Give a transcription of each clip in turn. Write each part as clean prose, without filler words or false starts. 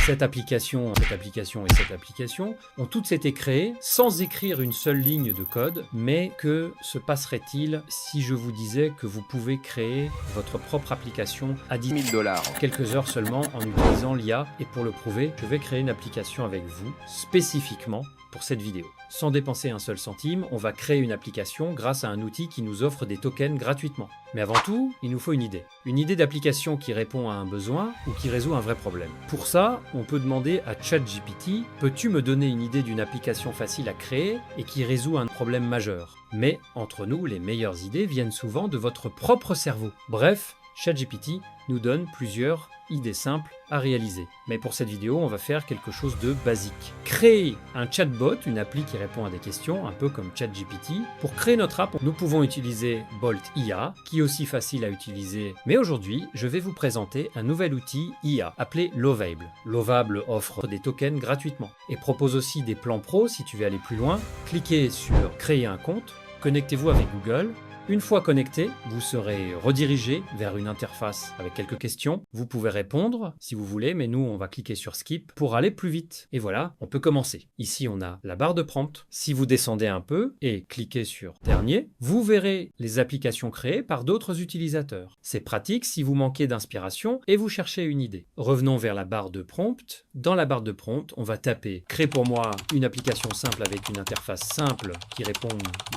Cette application et cette application ont toutes été créées sans écrire une seule ligne de code, mais que se passerait-il si je vous disais que vous pouvez créer votre propre application à 10 000 $ en quelques heures seulement en utilisant l'IA? Et pour le prouver, je vais créer une application avec vous spécifiquement pour cette vidéo. Sans dépenser un seul centime, on va créer une application grâce à un outil qui nous offre des tokens gratuitement. Mais avant tout, il nous faut une idée. Une idée d'application qui répond à un besoin ou qui résout un vrai problème. Pour ça, on peut demander à ChatGPT, peux-tu me donner une idée d'une application facile à créer et qui résout un problème majeur? Mais entre nous, les meilleures idées viennent souvent de votre propre cerveau. Bref, ChatGPT nous donne plusieurs idées simples à réaliser. Mais pour cette vidéo, on va faire quelque chose de basique. Créer un chatbot, une appli qui répond à des questions, un peu comme ChatGPT. Pour créer notre app, nous pouvons utiliser Bolt IA, qui est aussi facile à utiliser. Mais aujourd'hui, je vais vous présenter un nouvel outil IA, appelé Lovable. Lovable offre des tokens gratuitement et propose aussi des plans pro si tu veux aller plus loin. Cliquez sur Créer un compte, connectez-vous avec Google. Une fois connecté, vous serez redirigé vers une interface avec quelques questions. Vous pouvez répondre si vous voulez, mais nous, on va cliquer sur Skip pour aller plus vite. Et voilà, on peut commencer. Ici, on a la barre de prompt. Si vous descendez un peu et cliquez sur Dernier, vous verrez les applications créées par d'autres utilisateurs. C'est pratique si vous manquez d'inspiration et vous cherchez une idée. Revenons vers la barre de prompt. Dans la barre de prompt, on va taper « Crée pour moi une application simple avec une interface simple qui répond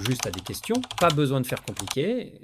juste à des questions ». Pas besoin de faire compliqué.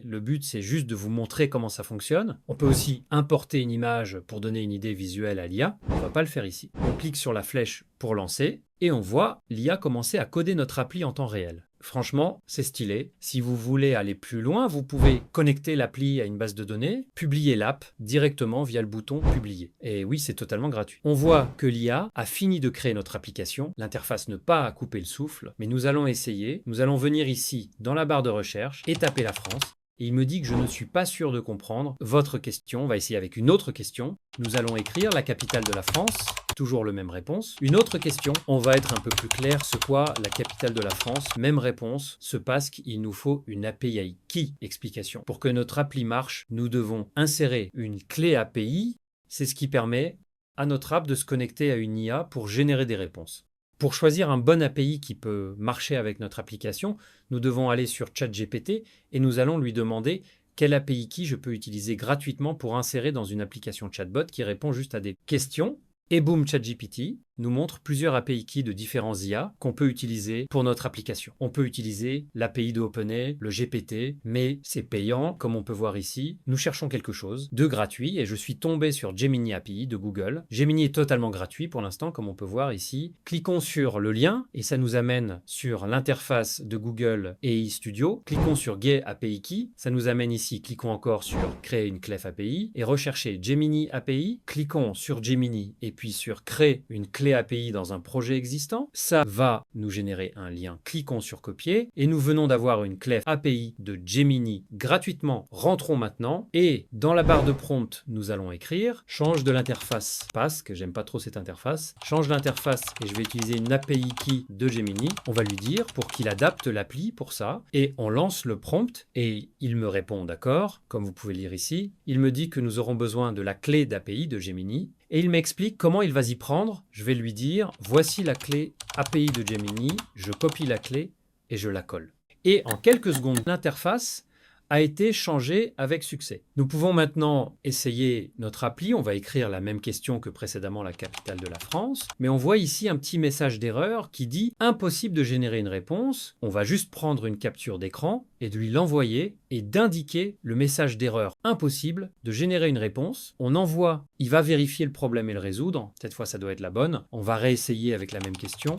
Le but, c'est juste de vous montrer comment ça fonctionne. On peut aussi importer une image pour donner une idée visuelle à l'IA. On ne va pas le faire ici. On clique sur la flèche pour lancer et on voit l'IA commencer à coder notre appli en temps réel. Franchement, c'est stylé. Si vous voulez aller plus loin, vous pouvez connecter l'appli à une base de données, publier l'app directement via le bouton « Publier ». Et oui, c'est totalement gratuit. On voit que l'IA a fini de créer notre application. L'interface ne pas à couper le souffle, mais nous allons essayer. Nous allons venir ici dans la barre de recherche et taper la France. Et il me dit que je ne suis pas sûr de comprendre votre question. On va essayer avec une autre question. Nous allons écrire la capitale de la France. Toujours la même réponse. Une autre question. On va être un peu plus clair. C'est quoi la capitale de la France? Même réponse. Ce passe qu'il nous faut une API key. Explication. Pour que notre appli marche, nous devons insérer une clé API. C'est ce qui permet à notre app de se connecter à une IA pour générer des réponses. Pour choisir un bon API qui peut marcher avec notre application, nous devons aller sur ChatGPT et nous allons lui demander quelle API key je peux utiliser gratuitement pour insérer dans une application chatbot qui répond juste à des questions. Et boum, ChatGPT nous montre plusieurs API keys de différents IA qu'on peut utiliser pour notre application. On peut utiliser l'API de OpenAI, le GPT, mais c'est payant, comme on peut voir ici. Nous cherchons quelque chose de gratuit et je suis tombé sur Gemini API de Google. Gemini est totalement gratuit pour l'instant, comme on peut voir ici. Cliquons sur le lien et ça nous amène sur l'interface de Google AI Studio. Cliquons sur Get API Key, ça nous amène ici. Cliquons encore sur Créer une clef API et rechercher Gemini API. Cliquons sur Gemini et puis sur Créer une clé API dans un projet existant. Ça va nous générer un lien. Cliquons sur copier et nous venons d'avoir une clé API de Gemini gratuitement. Rentrons maintenant et dans la barre de prompt, nous allons écrire change de l'interface passe, que j'aime pas trop cette interface. Change l'interface et je vais utiliser une API key de Gemini. On va lui dire pour qu'il adapte l'appli pour ça et on lance le prompt et il me répond d'accord, comme vous pouvez lire ici. Il me dit que nous aurons besoin de la clé d'API de Gemini. Et il m'explique comment il va s'y prendre. Je vais lui dire, voici la clé API de Gemini, je copie la clé et je la colle. Et en quelques secondes, l'interface a été changée avec succès. Nous pouvons maintenant essayer notre appli. On va écrire la même question que précédemment, la capitale de la France. Mais on voit ici un petit message d'erreur qui dit « Impossible de générer une réponse ». On va juste prendre une capture d'écran et de lui l'envoyer et d'indiquer le message d'erreur « Impossible de générer une réponse ». On envoie, il va vérifier le problème et le résoudre. Cette fois, ça doit être la bonne. On va réessayer avec la même question.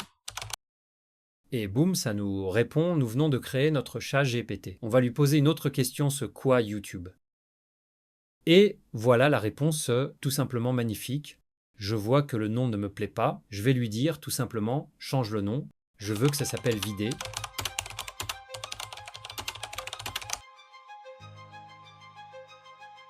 Et boum, ça nous répond, nous venons de créer notre chat GPT. On va lui poser une autre question, ce quoi YouTube? Et voilà la réponse tout simplement magnifique. Je vois que le nom ne me plaît pas. Je vais lui dire tout simplement, change le nom. Je veux que ça s'appelle Vidé.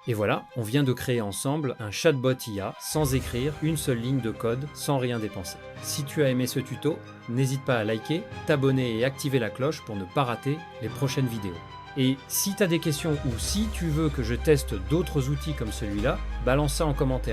Et voilà, on vient de créer ensemble un chatbot IA sans écrire une seule ligne de code, sans rien dépenser. Si tu as aimé ce tuto, n'hésite pas à liker, t'abonner et activer la cloche pour ne pas rater les prochaines vidéos. Et si tu as des questions ou si tu veux que je teste d'autres outils comme celui-là, balance ça en commentaire.